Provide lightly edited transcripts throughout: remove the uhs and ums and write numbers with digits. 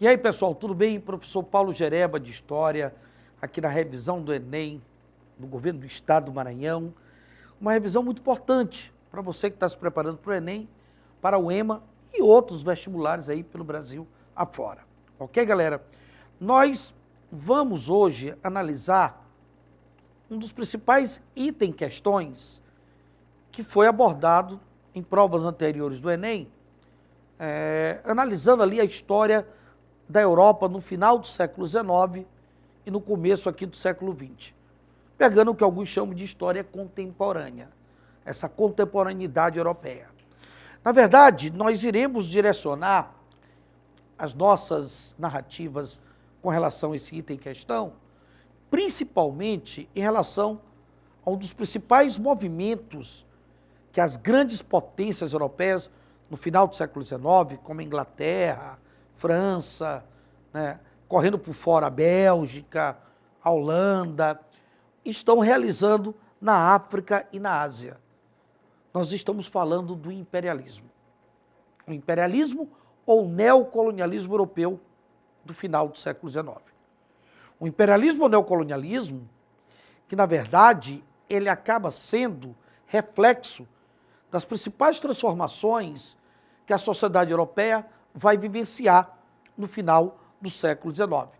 E aí, pessoal, tudo bem? Professor Paulo Gereba, de História, aqui na revisão do Enem, do Governo do Estado do Maranhão. Uma revisão muito importante para você que está se preparando para o Enem, para o EMA e outros vestibulares aí pelo Brasil afora. Ok, galera? Nós vamos hoje analisar um dos principais itens, questões, que foi abordado em provas anteriores do Enem, analisando ali a história da Europa no final do século XIX e no começo aqui do século XX, pegando o que alguns chamam de história contemporânea, essa contemporaneidade europeia. Na verdade, nós iremos direcionar as nossas narrativas com relação a esse item em questão, principalmente em relação a um dos principais movimentos que as grandes potências europeias, no final do século XIX, como a Inglaterra, França, né, correndo por fora a Bélgica, a Holanda, estão realizando na África e na Ásia. Nós estamos falando do imperialismo. O imperialismo ou neocolonialismo europeu do final do século XIX. O imperialismo ou neocolonialismo, que na verdade ele acaba sendo reflexo das principais transformações que a sociedade europeia vai vivenciar no final do século XIX.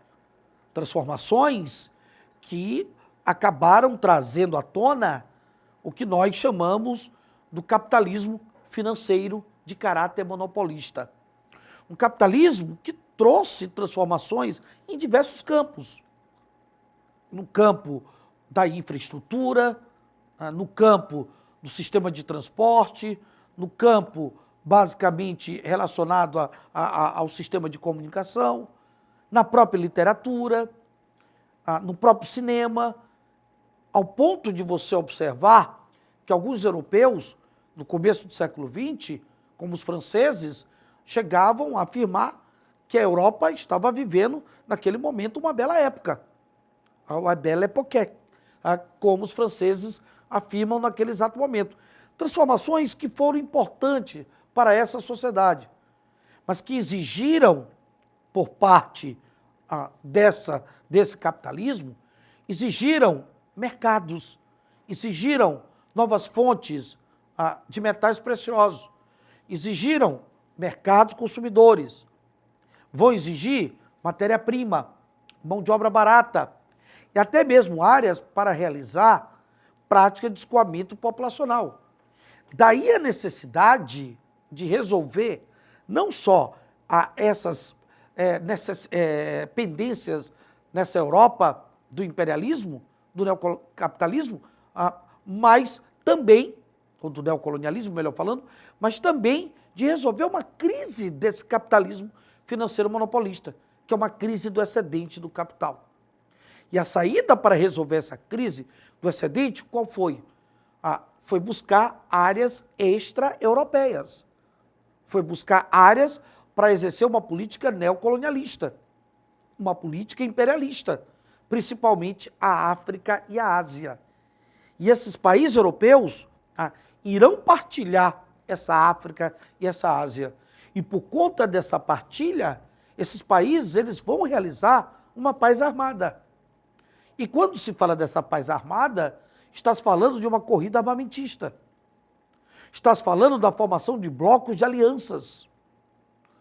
Transformações que acabaram trazendo à tona o que nós chamamos do capitalismo financeiro de caráter monopolista. Um capitalismo que trouxe transformações em diversos campos. No campo da infraestrutura, no campo do sistema de transporte, no campo basicamente relacionado ao sistema de comunicação, na própria literatura, no próprio cinema, ao ponto de você observar que alguns europeus, no começo do século XX, como os franceses, chegavam a afirmar que a Europa estava vivendo, naquele momento, uma bela época, a belle époque, como os franceses afirmam naquele exato momento. Transformações que foram importantes para essa sociedade, mas que exigiram, por parte desse capitalismo, exigiram mercados, exigiram novas fontes de metais preciosos, exigiram mercados consumidores, vão exigir matéria-prima, mão de obra barata e até mesmo áreas para realizar prática de escoamento populacional. Daí a necessidade de resolver não só essas pendências nessa Europa do imperialismo, do neocapitalismo, mas também, ou do neocolonialismo, melhor falando, mas também de resolver uma crise desse capitalismo financeiro monopolista, que é uma crise do excedente do capital. E a saída para resolver essa crise do excedente, qual foi? Foi buscar áreas extra-europeias. Foi buscar áreas para exercer uma política neocolonialista, uma política imperialista, principalmente a África e a Ásia. E esses países europeus irão partilhar essa África e essa Ásia. E por conta dessa partilha, esses países eles vão realizar uma paz armada. E quando se fala dessa paz armada, está se falando de uma corrida armamentista. Está se falando da formação de blocos de alianças.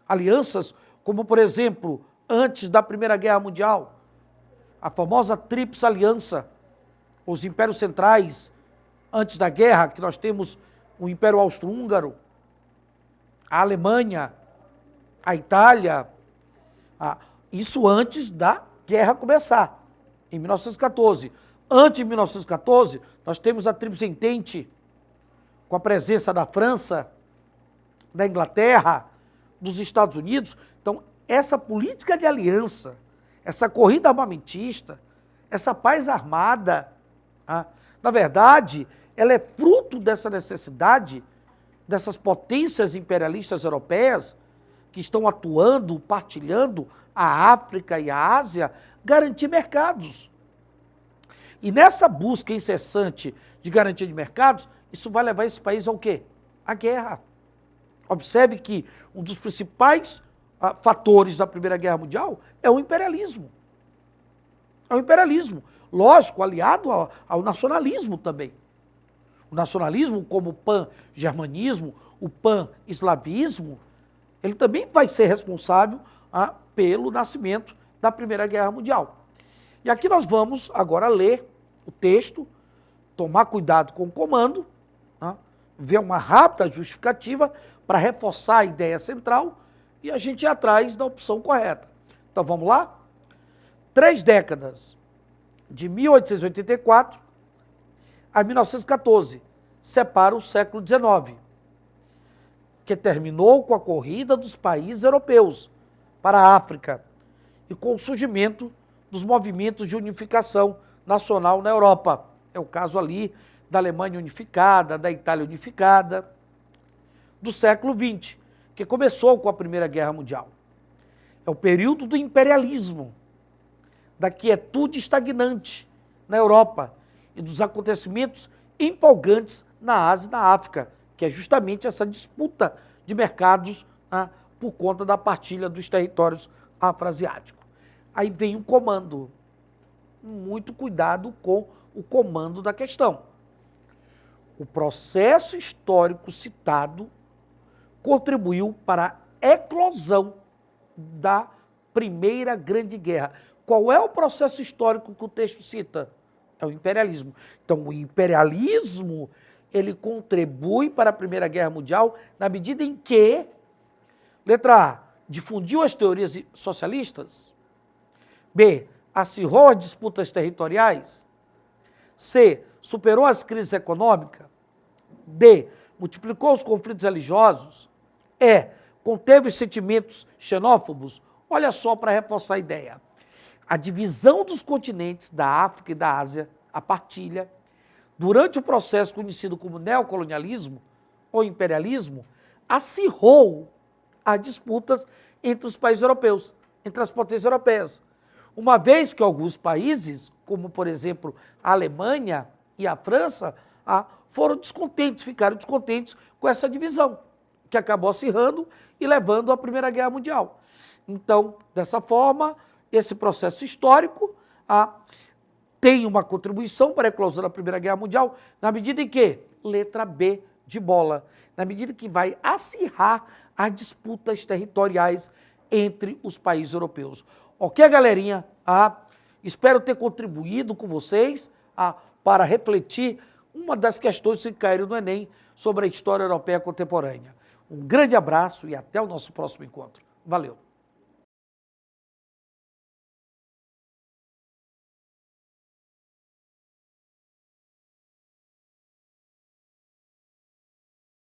Alianças como, por exemplo, antes da Primeira Guerra Mundial, a famosa Tríplice Aliança, os impérios centrais, antes da guerra, que nós temos o Império Austro-Húngaro, a Alemanha, a Itália, isso antes da guerra começar, em 1914. Antes de 1914, nós temos a Tríplice Entente, com a presença da França, da Inglaterra, dos Estados Unidos. Então, essa política de aliança, essa corrida armamentista, essa paz armada, na verdade, ela é fruto dessa necessidade dessas potências imperialistas europeias que estão atuando, partilhando a África e a Ásia, garantir mercados. E nessa busca incessante de garantia de mercados, isso vai levar esse país ao quê? À guerra. Observe que um dos principais fatores da Primeira Guerra Mundial é o imperialismo. É o imperialismo. Lógico, aliado ao nacionalismo também. O nacionalismo, como o pan-germanismo, o pan-eslavismo, ele também vai ser responsável pelo nascimento da Primeira Guerra Mundial. E aqui nós vamos agora ler o texto, tomar cuidado com o comando, ver uma rápida justificativa para reforçar a ideia central e a gente ir atrás da opção correta. Então vamos lá? 3 décadas, de 1884 a 1914, separa o século XIX, que terminou com a corrida dos países europeus para a África e com o surgimento dos movimentos de unificação nacional na Europa. É o caso ali da Alemanha unificada, da Itália unificada, do século XX, que começou com a Primeira Guerra Mundial. É o período do imperialismo, da quietude estagnante na Europa e dos acontecimentos empolgantes na Ásia e na África, que é justamente essa disputa de mercados por conta da partilha dos territórios afroasiáticos. Aí vem o comando. Muito cuidado com o comando da questão. O processo histórico citado contribuiu para a eclosão da Primeira Grande Guerra. Qual é o processo histórico que o texto cita? É o imperialismo. Então, o imperialismo, ele contribui para a Primeira Guerra Mundial na medida em que, letra A, difundiu as teorias socialistas, B, acirrou as disputas territoriais, C, superou as crises econômicas, D, multiplicou os conflitos religiosos, E, conteve os sentimentos xenófobos. Olha só para reforçar a ideia. A divisão dos continentes da África e da Ásia, a partilha, durante o processo conhecido como neocolonialismo ou imperialismo, acirrou as disputas entre os países europeus, entre as potências europeias. Uma vez que alguns países, como por exemplo a Alemanha e a França, foram descontentes, ficaram descontentes com essa divisão, que acabou acirrando e levando à Primeira Guerra Mundial. Então, dessa forma, esse processo histórico tem uma contribuição para a eclosão da Primeira Guerra Mundial, na medida em que, letra B de bola, na medida que vai acirrar as disputas territoriais entre os países europeus. Ok, galerinha? Espero ter contribuído com vocês para refletir uma das questões que caíram no Enem sobre a história europeia contemporânea. Um grande abraço e até o nosso próximo encontro. Valeu!